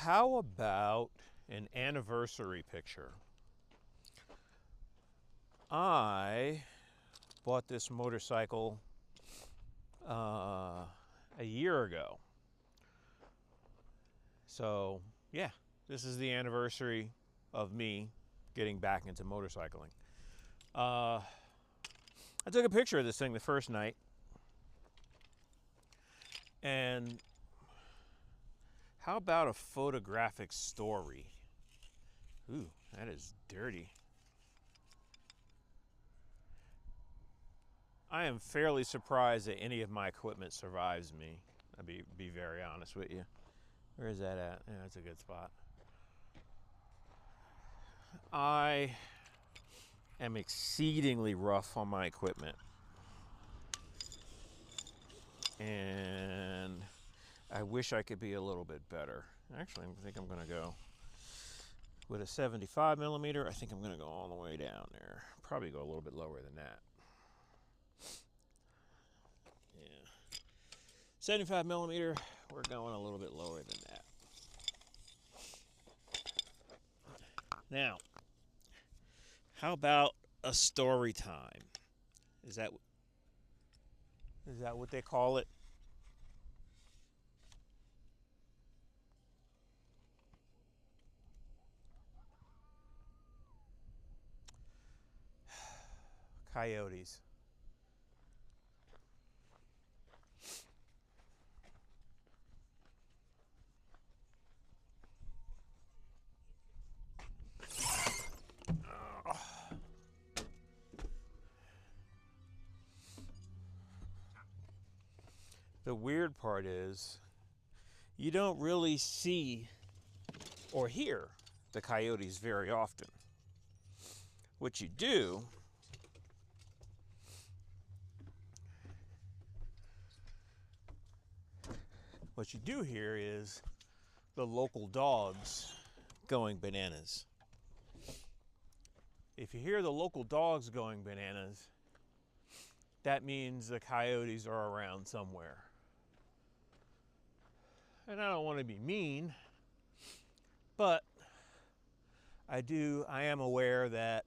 How about an anniversary picture? I bought this motorcycle a year ago. So, yeah, this is the anniversary of me getting back into motorcycling. I took a picture of this thing the first night, and how about a photographic story? Ooh, that is dirty. I am fairly surprised that any of my equipment survives me. I'll be very honest with you. Where is that at? Yeah, that's a good spot. I am exceedingly rough on my equipment. And I wish I could be a little bit better. Actually, I think I'm going to go with a 75 millimeter. I think I'm going to go all the way down there. Probably go a little bit lower than that. Yeah. 75 millimeter, we're going a little bit lower than that. Now, how about a story time? Is that what they call it? Coyotes. The weird part is you don't really see or hear the coyotes very often. What you do hear is the local dogs going bananas. If you hear the local dogs going bananas, that means the coyotes are around somewhere. And I don't want to be mean, but I am aware that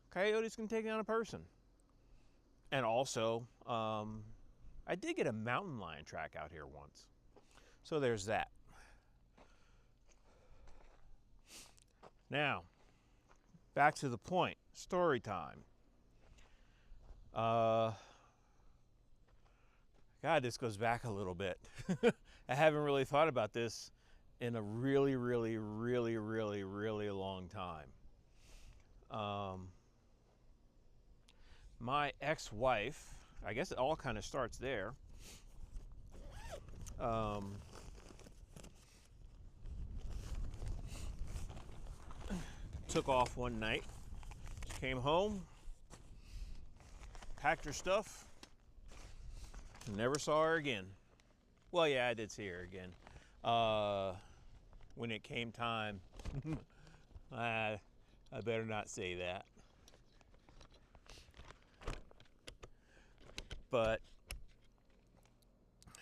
coyotes can take down a person. And also, I did get a mountain lion track out here once. So there's that. Now, back to the point. Story time. God, this goes back a little bit. I haven't really thought about this in a really, really, really, really, really long time. My ex-wife, I guess it all kind of starts there. Took off one night, came home, packed her stuff, never saw her again. Well, yeah, I did see her again. When it came time, I better not say that. But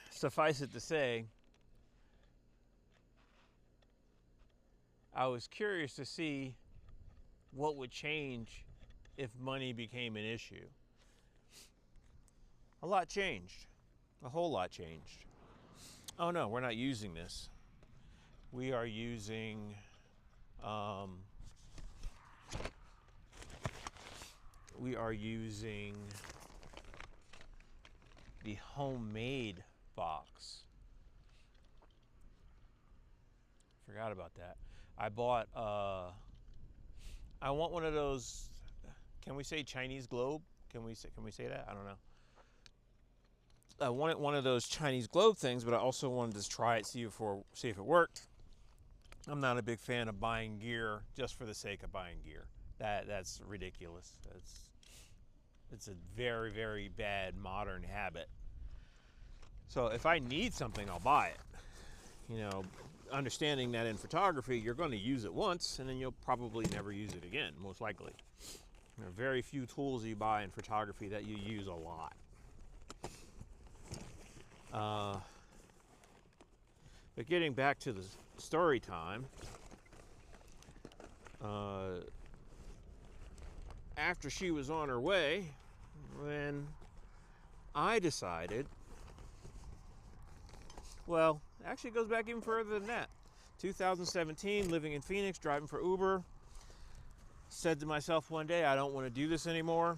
suffice it to say, I was curious to see what would change if money became an issue. A lot changed. A whole lot changed. Oh no, we're not using this. We are using the homemade box. Forgot about that. I bought I want one of those, can we say Chinese globe? Can we say that? I don't know. I wanted one of those Chinese globe things, but I also wanted to try it, see if it worked. I'm not a big fan of buying gear just for the sake of buying gear. That's ridiculous. It's a very, very bad modern habit. So if I need something, I'll buy it. You know, understanding that in photography, you're going to use it once and then you'll probably never use it again, most likely. There are very few tools you buy in photography that you use a lot. But getting back to the story time, after she was on her way, then I decided, well, actually it goes back even further than that. 2017, living in Phoenix, driving for Uber, said to myself one day, I don't want to do this anymore.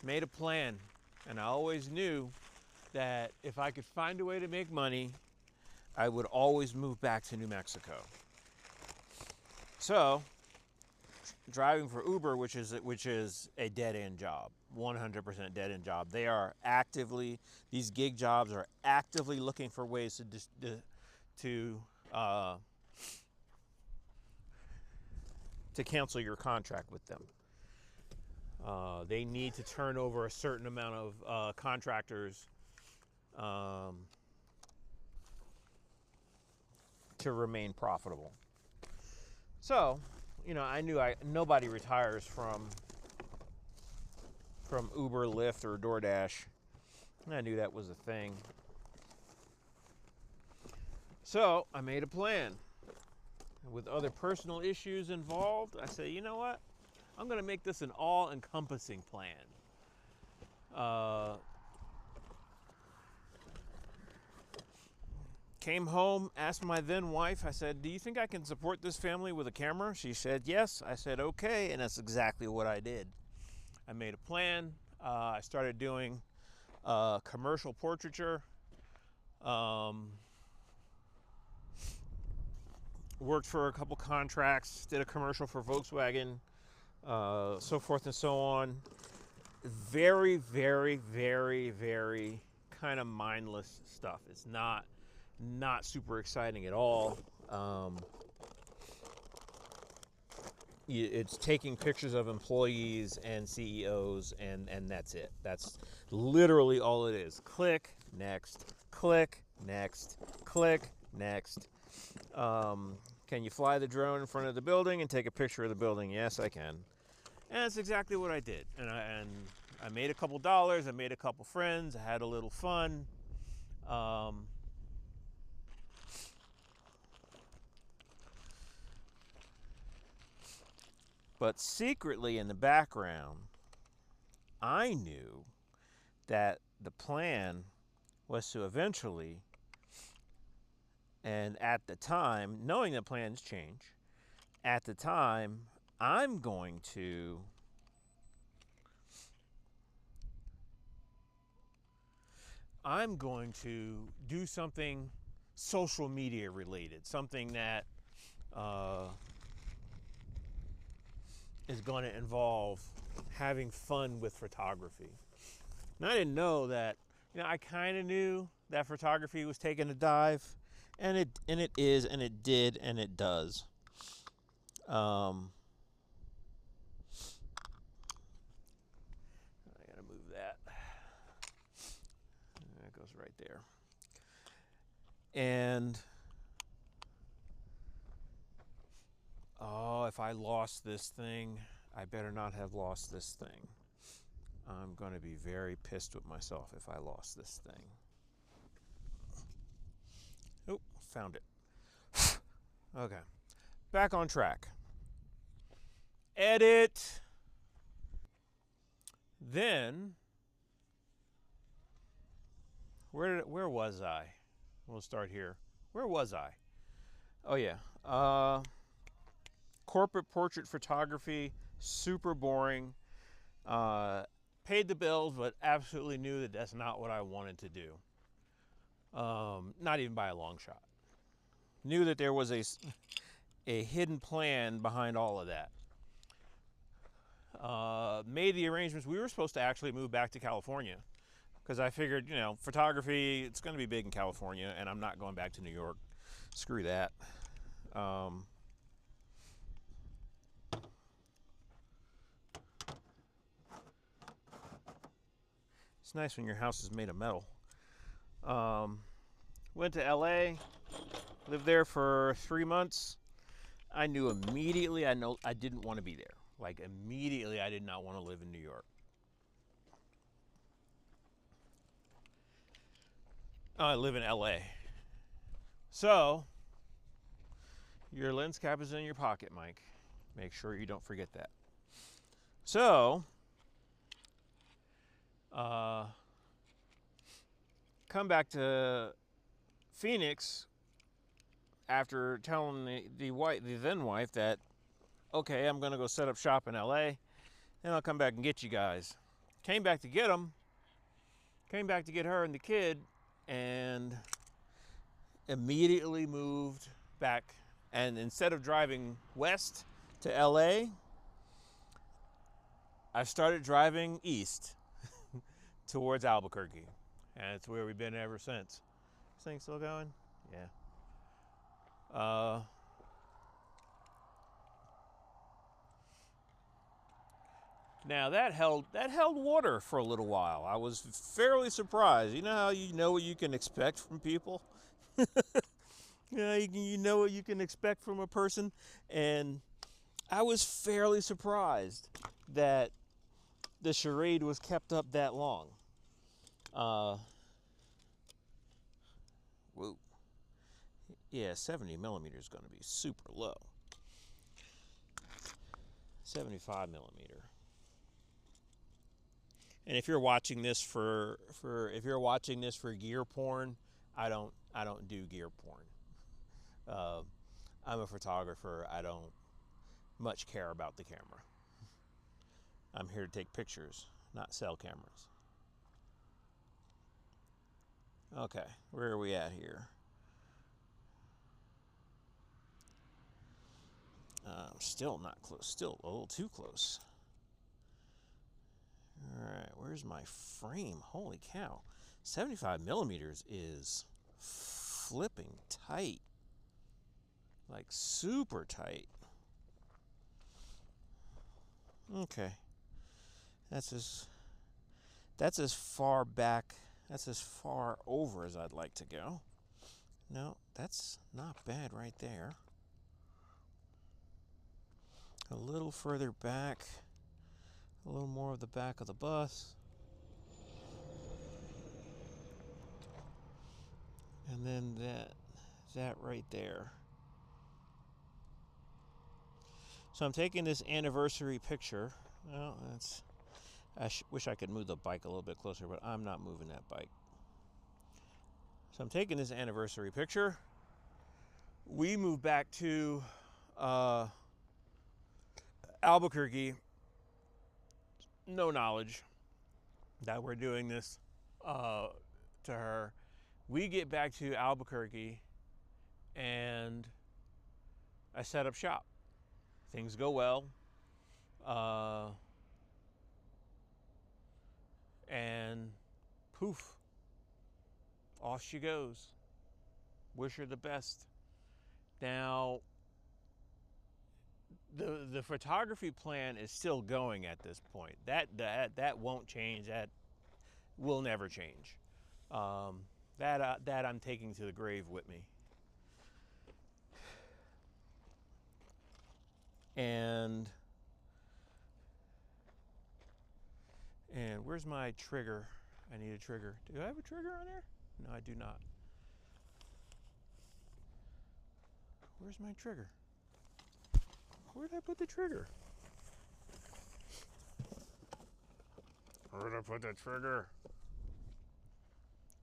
Made a plan, and I always knew that if I could find a way to make money, I would always move back to New Mexico. So, driving for Uber, which is a dead-end job, 100% dead-end job. They are actively, these gig jobs are actively looking for ways to cancel your contract with them. They need to turn over a certain amount of contractors to remain profitable. So, you know, I knew nobody retires from Uber, Lyft, or DoorDash. I knew that was a thing. So I made a plan. With other personal issues involved, I said, you know what? I'm going to make this an all-encompassing plan. Came home, asked my then wife, I said, do you think I can support this family with a camera? She said, yes. I said, okay, and that's exactly what I did. I made a plan. I started doing commercial portraiture. Worked for a couple contracts, did a commercial for Volkswagen, so forth and so on. Very, very, very, very kind of mindless stuff. It's not super exciting at all. It's taking pictures of employees and CEOs, and that's it. That's literally all it is. Click, next, click, next, click, next. Can you fly the drone in front of the building and take a picture of the building? Yes, I can. And that's exactly what I did. And I made a couple dollars. I made a couple friends. I had a little fun. But secretly in the background, I knew that the plan was to eventually, and at the time, knowing that plans change, at the time, I'm going to do something social media related, something that is going to involve having fun with photography. And I didn't know that, I kind of knew that photography was taking a dive, and it is, and it did, and it does. I gotta move that. That goes right there. And if I lost this thing, I better not have lost this thing. I'm going to be very pissed with myself if I lost this thing. Oh, found it. Okay. Back on track. Edit. Then, where was I? We'll start here. Where was I? Oh yeah. Corporate portrait photography, super boring. Paid the bills, but absolutely knew that that's not what I wanted to do. Not even by a long shot. Knew that there was a hidden plan behind all of that. Made the arrangements. We were supposed to actually move back to California because I figured, photography, it's going to be big in California, and I'm not going back to New York. Screw that. It's nice when your house is made of metal. Went to LA, lived there for 3 months. I knew immediately I didn't want to be there. Like immediately I did not want to live in New York. I live in LA. So, your lens cap is in your pocket, Mike. Make sure you don't forget that. So, come back to Phoenix after telling the then wife that, okay, I'm going to go set up shop in LA, and I'll come back and get you guys. Came back to get them. Came back to get her and the kid, and immediately moved back. And instead of driving west to LA, I started driving east towards Albuquerque. And it's where we've been ever since. This thing still going? Yeah. Now that held water for a little while. I was fairly surprised. You know how you know what you can expect from people? Yeah, you know what you can expect from a person, and I was fairly surprised that the charade was kept up that long. Whoa. Yeah, 70 millimeter is going to be super low. 75 millimeter. And if you're watching this for gear porn, I don't do gear porn. I'm a photographer. I don't much care about the camera. I'm here to take pictures, not sell cameras. Okay, where are we at here? Still not close. Still a little too close. All right, where's my frame? Holy cow. 75 millimeters is flipping tight. Like super tight. Okay. That's as far back, that's as far over as I'd like to go. No, that's not bad right there. A little further back, a little more of the back of the bus. And then that right there. So I'm taking this anniversary picture. Well, I wish I could move the bike a little bit closer, but I'm not moving that bike. So I'm taking this anniversary picture. We moved back to Albuquerque. No knowledge that we're doing this to her. We get back to Albuquerque, and I set up shop. Things go well. And poof, off she goes. Wish her the best. Now, the photography plan is still going at this point. That won't change. That will never change. That I'm taking to the grave with me. And where's my trigger? I need a trigger. Do I have a trigger on there? No, I do not. Where's my trigger? Where did I put the trigger? Where did I put the trigger?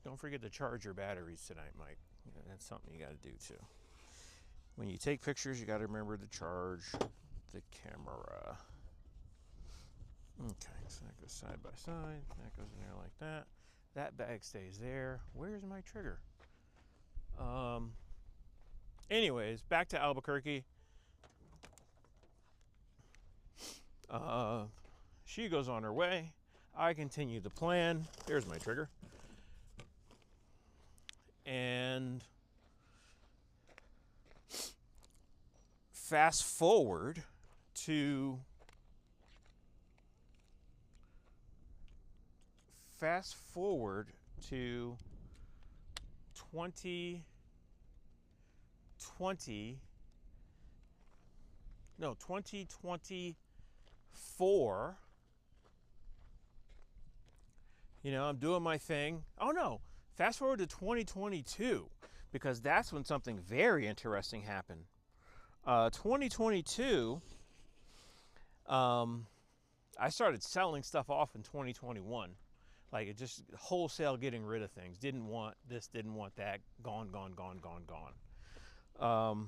Don't forget to charge your batteries tonight, Mike. That's something you got to do too. When you take pictures, you got to remember to charge the camera. Okay, so that goes side by side. That goes in there like that. That bag stays there. Where's my trigger? Anyways, back to Albuquerque. She goes on her way. I continue the plan. There's my trigger. And fast forward to 2024. You know, I'm doing my thing. Oh no, Fast forward to 2022, because that's when something very interesting happened. 2022, I started selling stuff off in 2021. Like, it just wholesale getting rid of things. Didn't want this, didn't want that. Gone, gone, gone, gone, gone.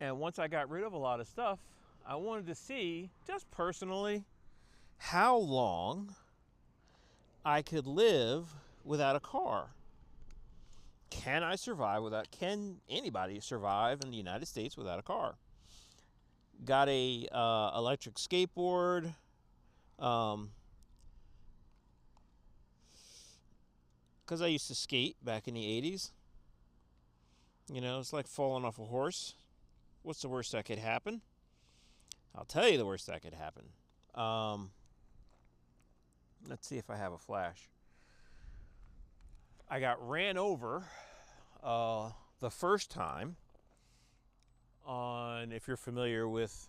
And once I got rid of a lot of stuff, I wanted to see, just personally, how long I could live without a car. Can I survive without, can anybody survive in the United States without a car? Got a electric skateboard. Because I used to skate back in the 80s. You know, it's like falling off a horse. What's the worst that could happen? I'll tell you the worst that could happen. Let's see if I have a flash. I got ran over the first time on, if you're familiar with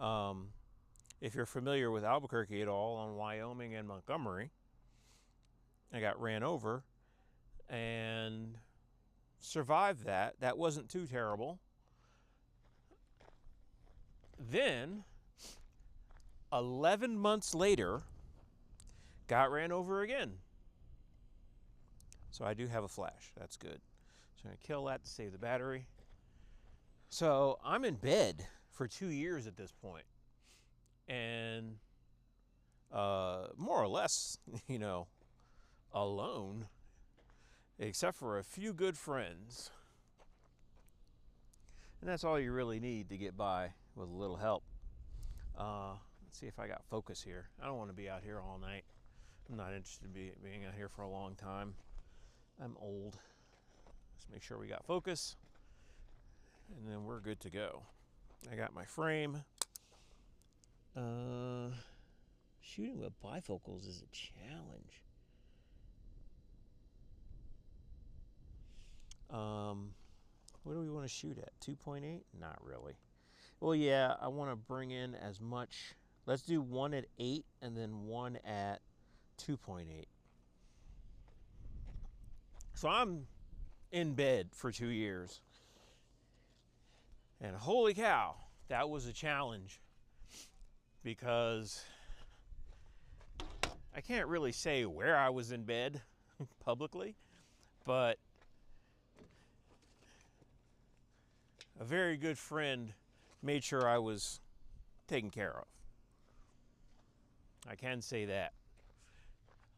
Albuquerque at all, on Wyoming and Montgomery. I got ran over and survived that. That wasn't too terrible. Then, 11 months later, got ran over again. So I do have a flash. That's good. So I'm going to kill that to save the battery. So I'm in bed for 2 years at this point. And more or less, you know, alone, except for a few good friends. And that's all you really need to get by with a little help. Let's see if I got focus here. I don't want to be out here all night. I'm not interested in being out here for a long time. I'm old. Let's make sure we got focus, and then we're good to go. I got my frame. Shooting with bifocals is a challenge. What do we want to shoot at? 2.8? Not really. Well, yeah, I want to bring in as much. Let's do one at 8 and then one at 2.8. So I'm in bed for 2 years. And holy cow, that was a challenge, because I can't really say where I was in bed publicly, but a very good friend made sure I was taken care of. I can say that.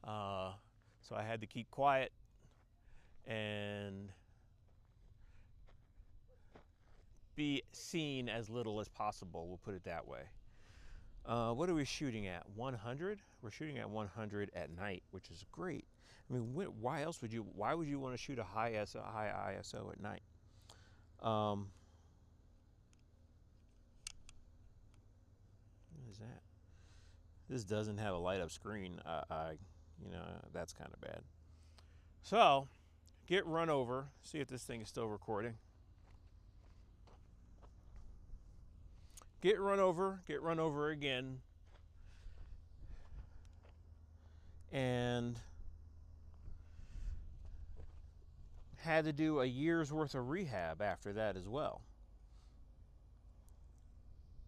So I had to keep quiet and be seen as little as possible, we'll put it that way. What are we shooting at? 100? We're shooting at 100 at night, which is great. I mean, why would you want to shoot a high ISO at night? What is that? This doesn't have a light up screen. You know, that's kind of bad. So, get run over, see if this thing is still recording. Get run over again, and had to do a year's worth of rehab after that as well.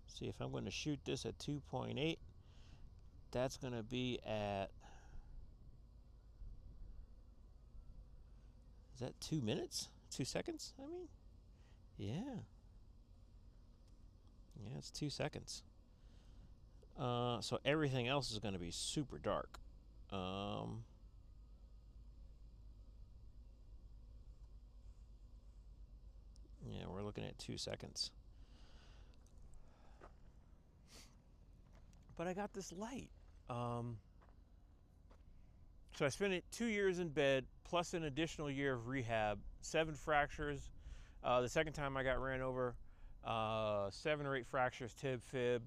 See if I'm going to shoot this at 2.8, that's going to be at, is that 2 minutes? 2 seconds, I mean? Yeah. Yeah, it's 2 seconds. So everything else is going to be super dark. Yeah, we're looking at 2 seconds. But I got this light. So I spent 2 years in bed, plus an additional year of rehab, 7 fractures. The second time I got ran over, 7 or 8 fractures, tib, fib,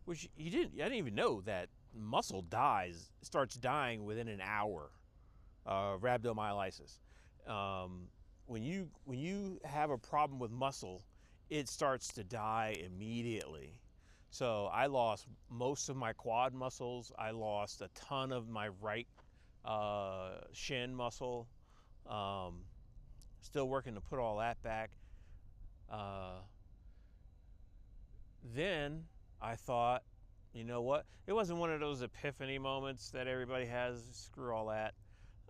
which I didn't even know that muscle starts dying within an hour, rhabdomyolysis. When you have a problem with muscle, it starts to die immediately. So I lost most of my quad muscles. I lost a ton of my right shin muscle. Um, Still working to put all that back. Then I thought, you know what? It wasn't one of those epiphany moments that everybody has. Screw all that.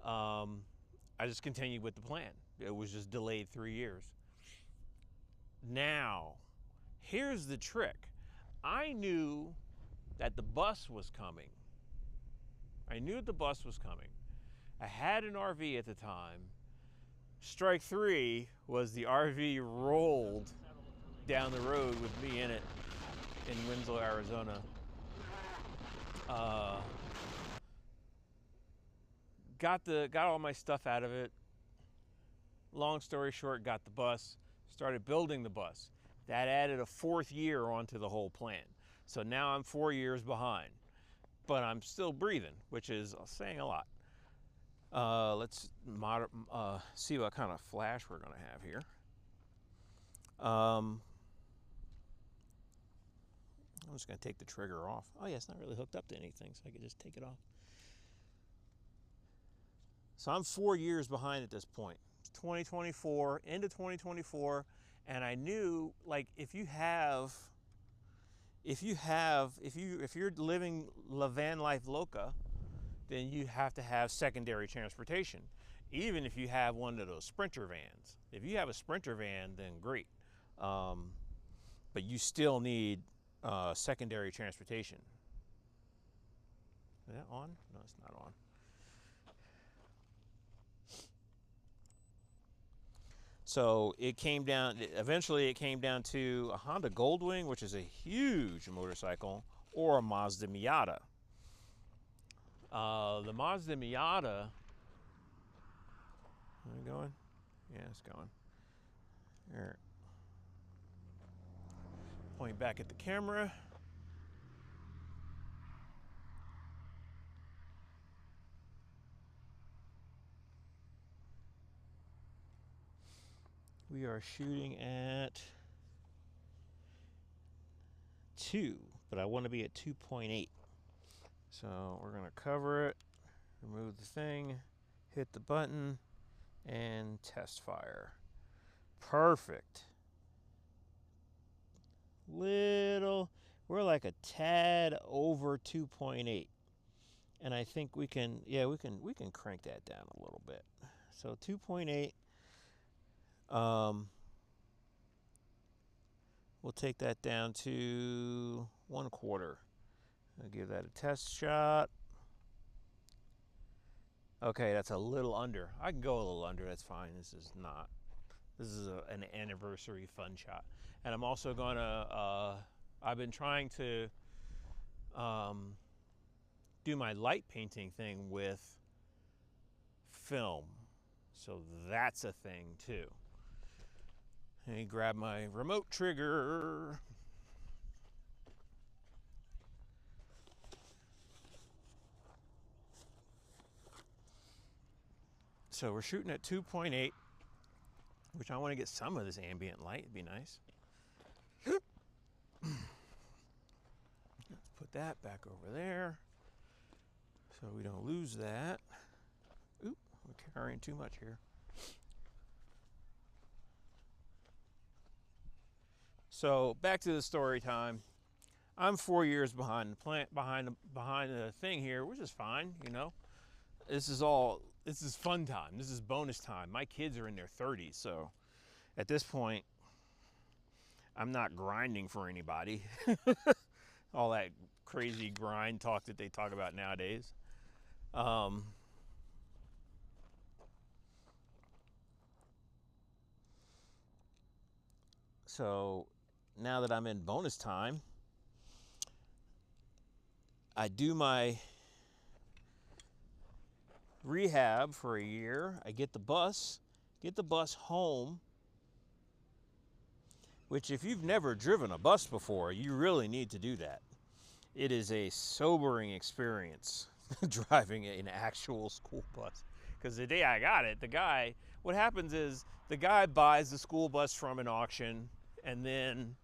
I just continued with the plan. It was just delayed 3 years. Now, here's the trick. I knew that the bus was coming. I knew the bus was coming. I had an RV at the time. Strike three was the RV rolled down the road with me in it in Winslow, Arizona. Got all my stuff out of it. Long story short, got the bus, started building the bus. That added a 4th year onto the whole plan. So now I'm 4 years behind, but I'm still breathing, which is saying a lot. Let's see what kind of flash we're gonna have here. I'm just gonna take the trigger off. Oh yeah, it's not really hooked up to anything, so I could just take it off. So I'm 4 years behind at this point. It's 2024, into 2024, and I knew, like, if you're living La Van Life Loca, then you have to have secondary transportation, even if you have one of those Sprinter vans. If you have a Sprinter van, then great, but you still need secondary transportation. Is that on? No, it's not on. So eventually it came down to a Honda Goldwing, which is a huge motorcycle, or a Mazda Miata. The Mazda Miata, are we going? Yeah, it's going. Here. Point back at the camera. We are shooting at 2, but I want to be at 2.8. So we're gonna cover it, remove the thing, hit the button, and test fire. Perfect. We're like a tad over 2.8. And I think we can crank that down a little bit. So 2.8. We'll take that down to 1/4. I'll give that a test shot. Okay, that's a little under. I can go a little under, that's fine. This is an anniversary fun shot. And I'm also gonna, I've been trying to do my light painting thing with film. So that's a thing too. Let me grab my remote trigger. So we're shooting at 2.8, which I want to get some of this ambient light. It'd be nice. Let's put that back over there so we don't lose that. Oop, we're carrying too much here. So back to the story time. I'm 4 years behind the plant, behind the thing here, which is fine, you know. This is fun time. This is bonus time. My kids are in their 30s, so at this point, I'm not grinding for anybody. All that crazy grind talk that they talk about nowadays. So now that I'm in bonus time, I do my rehab for a year. I get the bus home, which if you've never driven a bus before, you really need to do that. It is a sobering experience driving an actual school bus. Because the day I got it, what happens is the guy buys the school bus from an auction, and then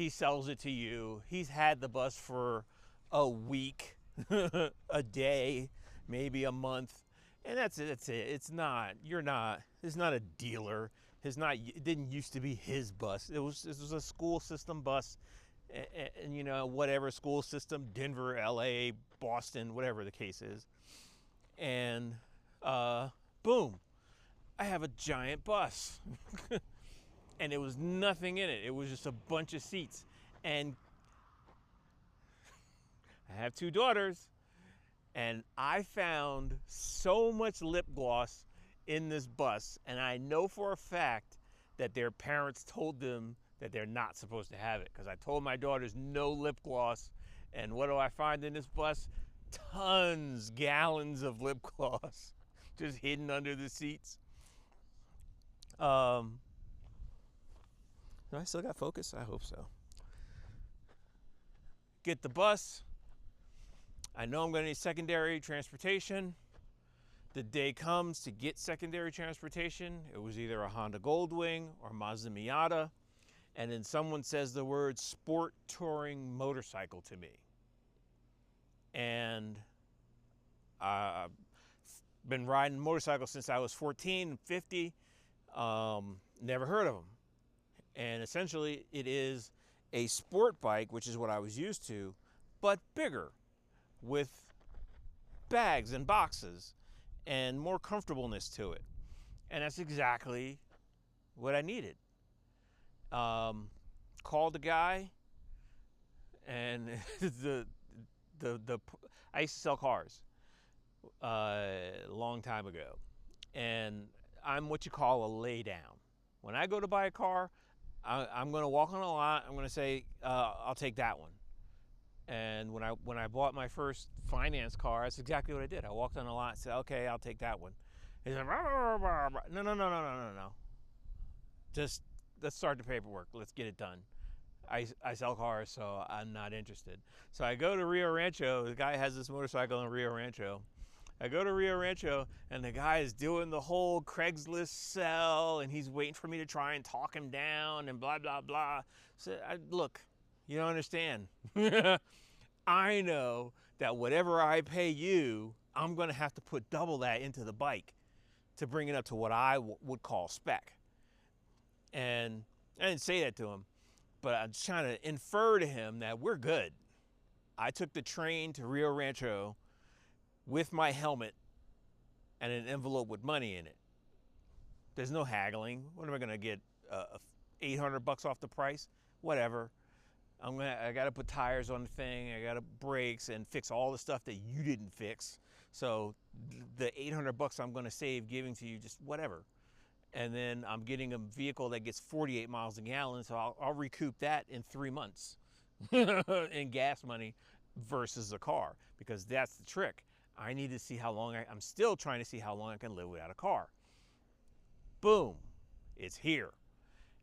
He sells it to you. He's had the bus for a week, a day, maybe a month, and that's it. That's it. It's not. You're not. It's not a dealer. It's not. It didn't used to be his bus. This was a school system bus, and you know, whatever school system, Denver, L.A., Boston, whatever the case is, and boom, I have a giant bus. And there was nothing in it. It was just a bunch of seats. And I have 2 daughters, and I found so much lip gloss in this bus, and I know for a fact that their parents told them that they're not supposed to have it, because I told my daughters no lip gloss, and what do I find in this bus? Tons, gallons of lip gloss just hidden under the seats. No, I still got focus? I hope so. Get the bus. I know I'm going to need secondary transportation. The day comes to get secondary transportation. It was either a Honda Goldwing or Mazda Miata. And then someone says the word sport touring motorcycle to me. And I've been riding motorcycles since I was 14, 50. Never heard of them. And essentially it is a sport bike, which is what I was used to, but bigger, with bags and boxes and more comfortableness to it. And that's exactly what I needed. Called the guy, and I used to sell cars a long time ago, and I'm what you call a lay down. When I go to buy a car, I'm going to walk on a lot. I'm going to say, I'll take that one. And when I bought my first finance car, that's exactly what I did. I walked on a lot and said, okay, I'll take that one. He's like, no. Just let's start the paperwork. Let's get it done. I sell cars, so I'm not interested. So I go to Rio Rancho. The guy has this motorcycle in Rio Rancho. I go to Rio Rancho, and the guy is doing the whole Craigslist sell, and he's waiting for me to try and talk him down and blah, blah, blah. So, look, you don't understand. I know that whatever I pay you, I'm going to have to put double that into the bike to bring it up to what I would call spec. And I didn't say that to him, but I'm trying to infer to him that we're good. I took the train to Rio Rancho with my helmet and an envelope with money in it. There's no haggling. What am I gonna get? $800 off the price? Whatever. I gotta put tires on the thing. I gotta brakes and fix all the stuff that you didn't fix. So the $800 I'm gonna save giving to you, just whatever. And then I'm getting a vehicle that gets 48 miles a gallon, so I'll recoup that in 3 months in gas money versus a car, because that's the trick. I need to see how long I'm still trying to see how long I can live without a car. Boom, it's here.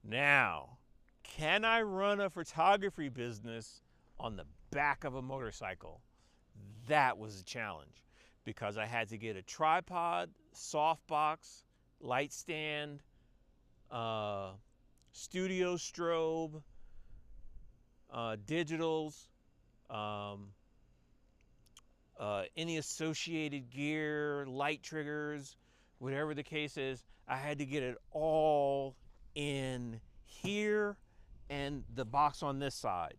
Now, can I run a photography business on the back of a motorcycle? That was a challenge, because I had to get a tripod, softbox, light stand, studio strobe, digitals, any associated gear, light triggers, whatever the case is. I had to get it all in here and the box on this side.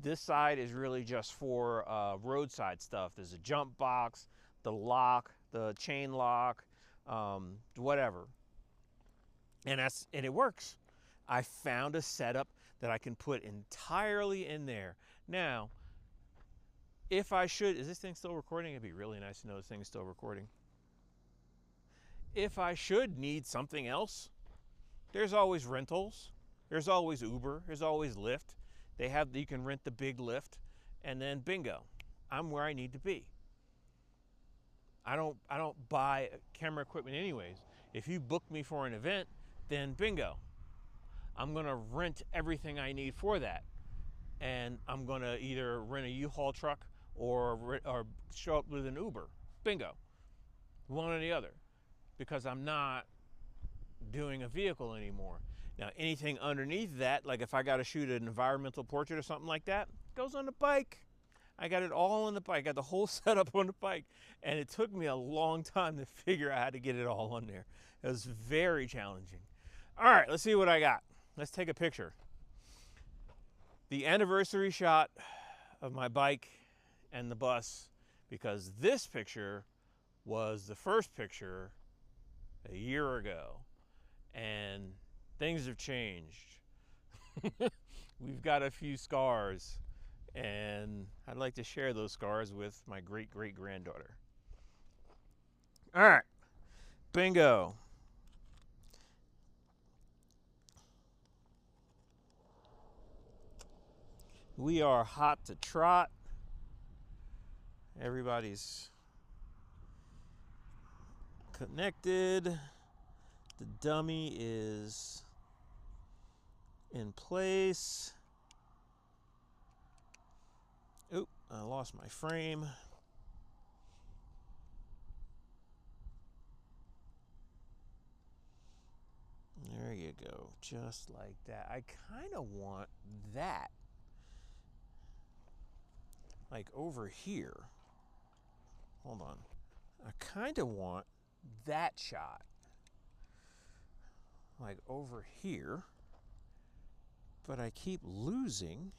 This side is really just for roadside stuff. There's a jump box, the lock, the chain lock, whatever. And it works. I found a setup that I can put entirely in there. Now, if I should, is this thing still recording? It'd be really nice to know this thing's still recording. If I should need something else, there's always rentals. There's always Uber. There's always Lyft. You can rent the big Lyft, and then bingo, I'm where I need to be. I don't buy camera equipment anyways. If you book me for an event, then bingo, I'm gonna rent everything I need for that, and I'm gonna either rent a U-Haul truck or show up with an Uber. Bingo, one or the other, because I'm not doing a vehicle anymore. Now anything underneath that, like if I got to shoot an environmental portrait or something like that, goes on the bike. I got it all on the bike. I got the whole setup on the bike. And it took me a long time to figure out how to get it all on there. It was very challenging. All right, let's see what I got. Let's take a picture. The anniversary shot of my bike and the bus, because this picture was the first picture a year ago. And things have changed. We've got a few scars, and I'd like to share those scars with my great-great-granddaughter. All right, bingo. We are hot to trot. Everybody's connected. The dummy is in place. Oop, I lost my frame. There you go, just like that. I kind of want that, like over here. Hold on. I kind of want that shot, like over here, but I keep losing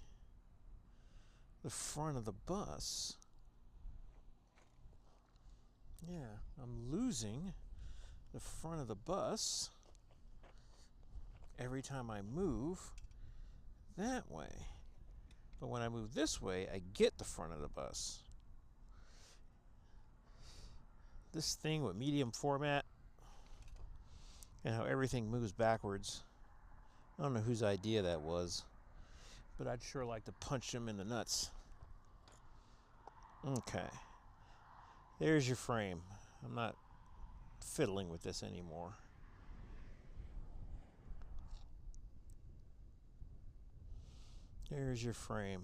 the front of the bus. Yeah, I'm losing the front of the bus every time I move that way. But when I move this way, I get the front of the bus. This thing with medium format and how everything moves backwards. I don't know whose idea that was, but I'd sure like to punch them in the nuts. Okay. There's your frame. I'm not fiddling with this anymore. There's your frame.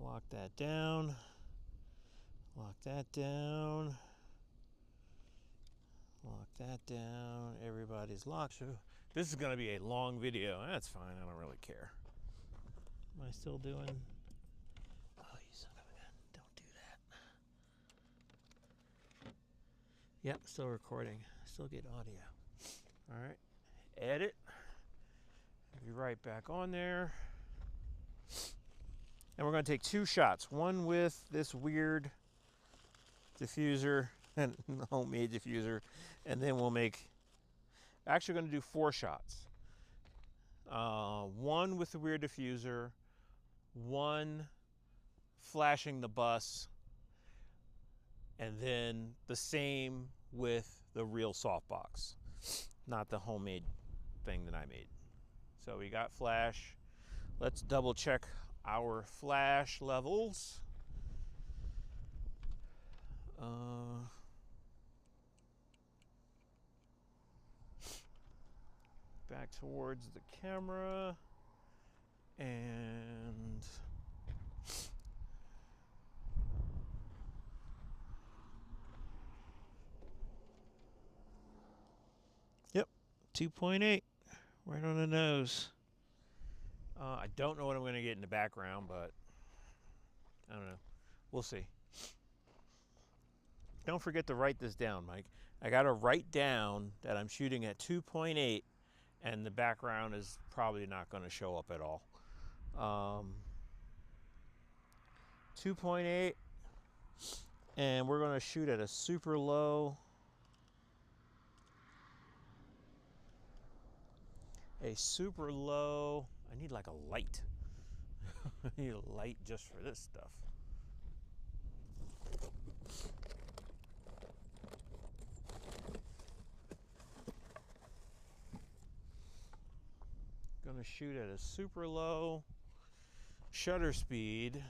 Lock that down. Lock that down. Lock that down. Everybody's locked. So this is going to be a long video. That's fine. I don't really care. Am I still doing? Oh, you son of a gun. Don't do that. Yep, still recording. Still get audio. All right. Edit. Be right back on there. And we're going to take two shots. One with this weird diffuser and homemade diffuser, and then we'll make, actually going to do 4 shots. One with the weird diffuser, one flashing the bus, and then the same with the real softbox, not the homemade thing that I made. So we got flash. Let's double check our flash levels. Back towards the camera, and yep, 2.8, right on the nose. I don't know what I'm going to get in the background, but I don't know. We'll see. Don't forget to write this down, Mike. I got to write down that I'm shooting at 2.8, and the background is probably not going to show up at all. 2.8, and we're going to shoot at a super low. A super low. I need like a light. I need a light just for this stuff. Gonna shoot at a super low shutter speed.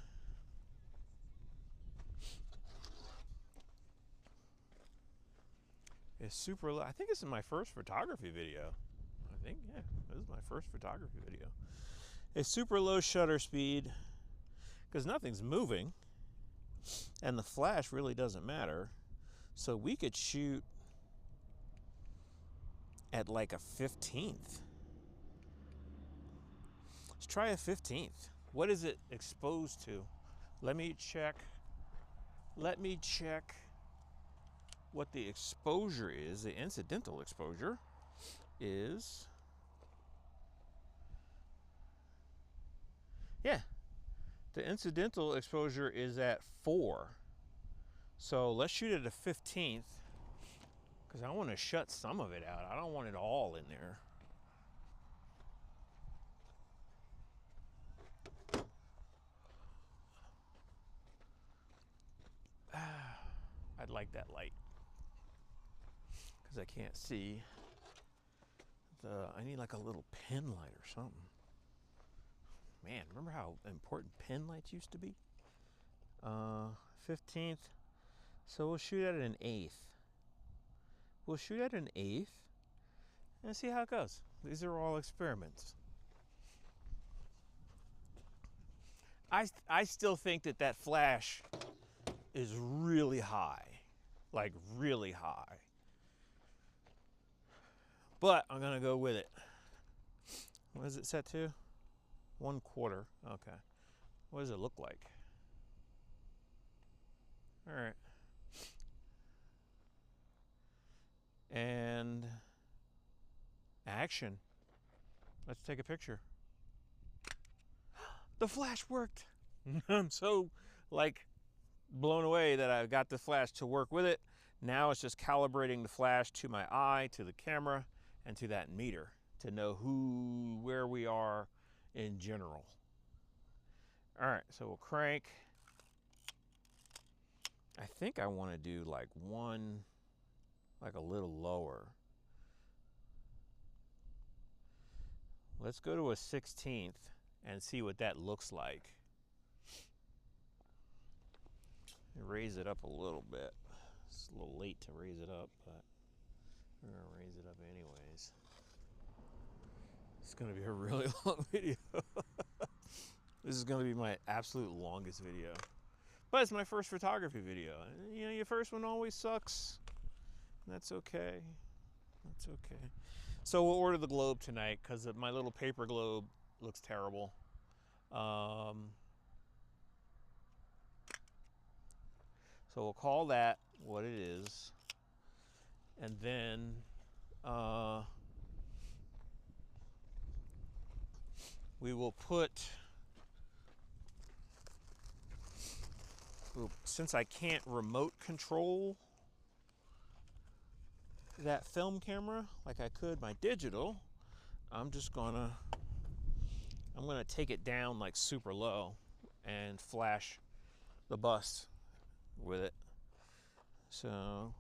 It's super low. I think this is my first photography video. I think, yeah, this is my first photography video. A super low shutter speed, because nothing's moving, and the flash really doesn't matter. So we could shoot at like a 15th. Let's try a 15th. What is it exposed to? Let me check. Let me check what the exposure is. The incidental exposure is, yeah, the incidental exposure is at 4. So let's shoot it at a 15th because I want to shut some of it out. I don't want it all in there. I'd like that light because I can't see I need like a little pen light or something. Man, remember how important pen lights used to be? 15th. So we'll shoot at an 1/8. We'll shoot at an 1/8 and see how it goes. These are all experiments. I still think that flash is really high, like really high. But I'm gonna go with it. What is it set to? 1/4. Okay. What does it look like? All right. And action. Let's take a picture. The flash worked. I'm so like blown away that I got the flash to work with it. Now it's just calibrating the flash to my eye, to the camera, and to that meter to know where we are in general. All right, so we'll crank. I think I want to do like one, like a little lower. Let's go to a 16th and see what that looks like. Raise it up a little bit. It's a little late to raise it up, but we're gonna raise it up anyways. It's gonna be a really long video. This is gonna be my absolute longest video. But it's my first photography video. You know, your first one always sucks. That's okay. That's okay. So we'll order the globe tonight because my little paper globe looks terrible. So we'll call that what it is. And then we will put, since I can't remote control that film camera like I could my digital, I'm gonna take it down like super low and flash the bus with it. So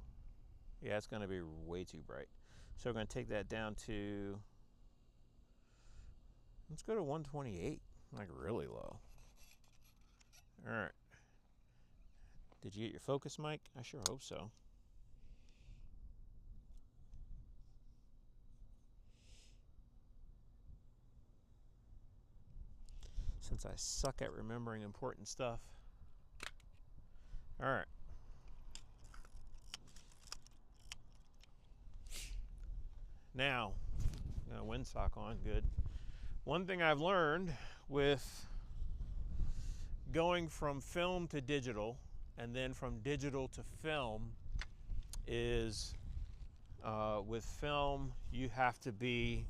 yeah, it's gonna be way too bright. So we're gonna take that down to, let's go to 128, like really low. All right. Did you get your focus, Mike? I sure hope so. Since I suck at remembering important stuff. All right. Now, windsock on, good. One thing I've learned with going from film to digital and then from digital to film is with film, you have to be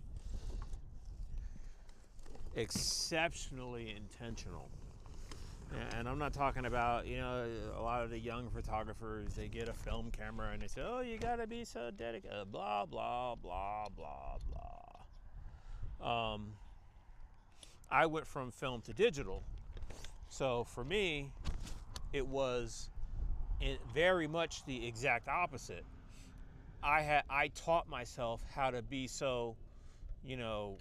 exceptionally intentional. And I'm not talking about, you know, a lot of the young photographers, they get a film camera and they say, oh, you gotta be so dedicated, blah, blah, blah, blah, blah. I went from film to digital. So for me, it was very much the exact opposite. I taught myself how to be so, you know,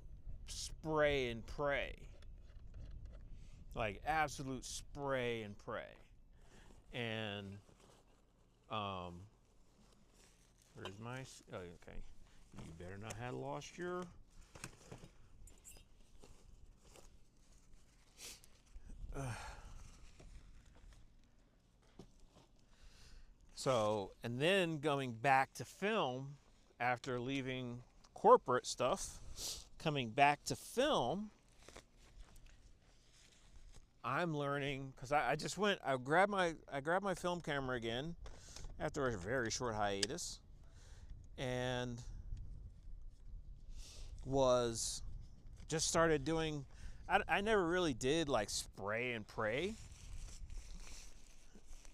spray and pray. Like absolute spray and pray. And where's my, oh, okay. You better not have lost your, so, and then going back to film after leaving corporate stuff, coming back to film, I'm learning because I just went. I grabbed my film camera again after a very short hiatus, and was just started doing. I never really did like spray and pray,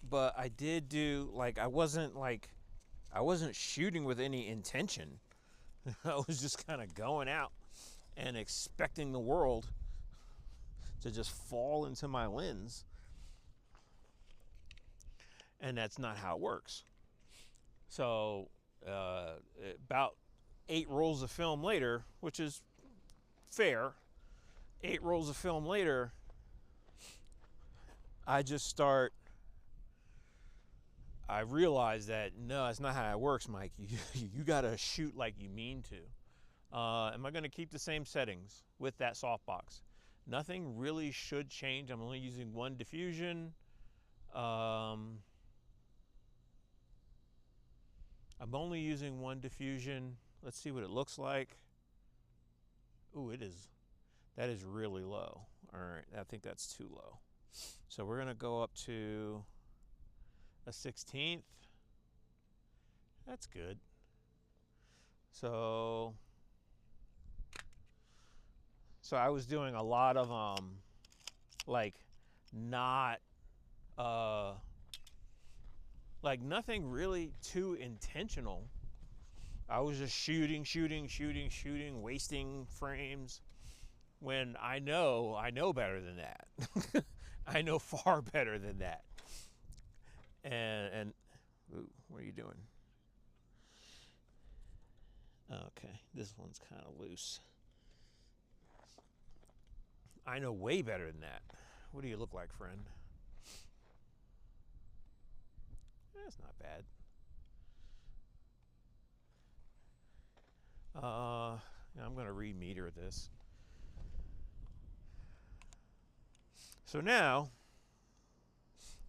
but I did do like I wasn't shooting with any intention. I was just kind of going out and expecting the world to just fall into my lens. And that's not how it works. So about 8 rolls of film later, which is fair, 8 rolls of film later, I realize that no, that's not how it works, Mike. You gotta shoot like you mean to. Am I gonna keep the same settings with that softbox? Nothing really should change. I'm only using one diffusion. I'm only using one diffusion. Let's see what it looks like. Ooh, that is really low. All right, I think that's too low. So we're gonna go up to a 16th. That's good. So I was doing a lot of like not like nothing really too intentional. I was just shooting, wasting frames when I know better than that. I know far better than that. And ooh, what are you doing? Okay, this one's kind of loose. I know way better than that. What do you look like, friend? That's not bad. I'm going to remeter this. So now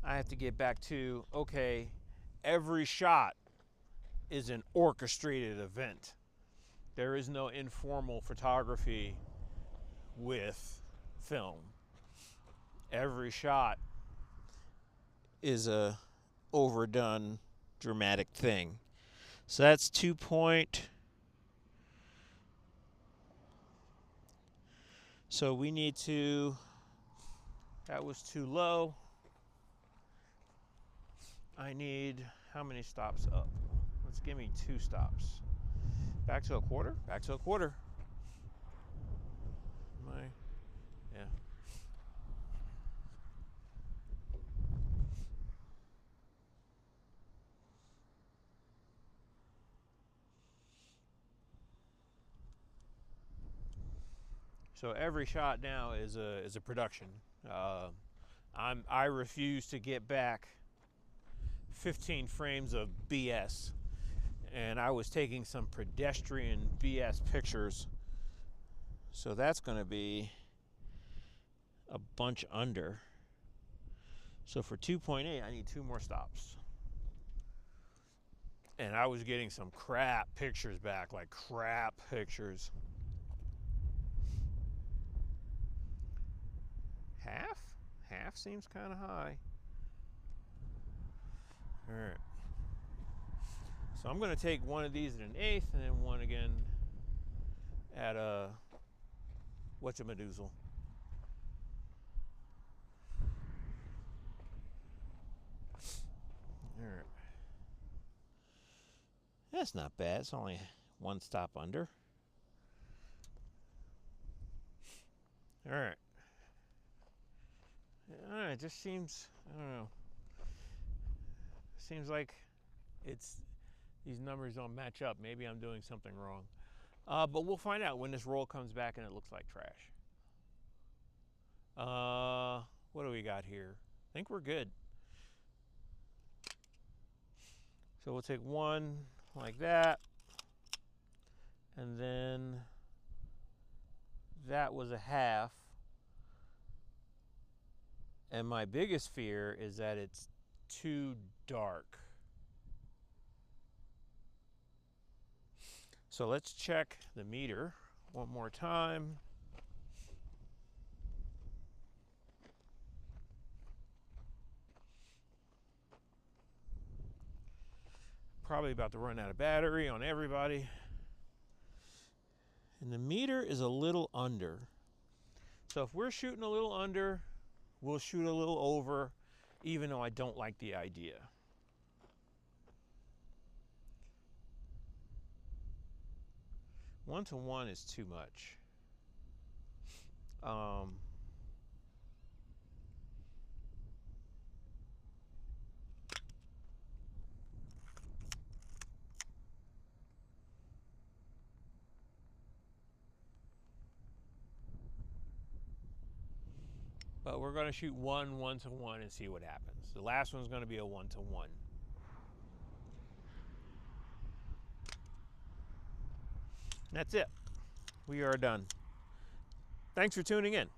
I have to get back to, okay, every shot is an orchestrated event. There is no informal photography with film. Every shot is a overdone dramatic thing. So that's 2 point. So we need to, that was too low. I need, how many stops up? Let's give me 2 stops. Back to a quarter? Back to a quarter. Yeah. So every shot now is a production. I refuse to get back 15 frames of BS, and I was taking some pedestrian BS pictures. So that's going to be a bunch under. So for 2.8, I need 2 more stops. And I was getting some crap pictures back, like crap pictures. Half seems kind of high. All right. So I'm going to take one of these at an 1/8 and then one again at a whatchamadoozle. All right. That's not bad. It's only 1 stop under. All right. It just seems, I don't know. Seems like these numbers don't match up. Maybe I'm doing something wrong. But we'll find out when this roll comes back and it looks like trash. What do we got here? I think we're good. So we'll take one like that. And then that was a half. And my biggest fear is that it's too dark. So let's check the meter one more time. probably about to run out of battery on everybody. And the meter is a little under. So if we're shooting a little under, we'll shoot a little over, even though I don't like the idea. One to one is too much. But we're going to shoot one to one and see what happens. The last one's going to be a 1 to 1. That's it. We are done. Thanks for tuning in.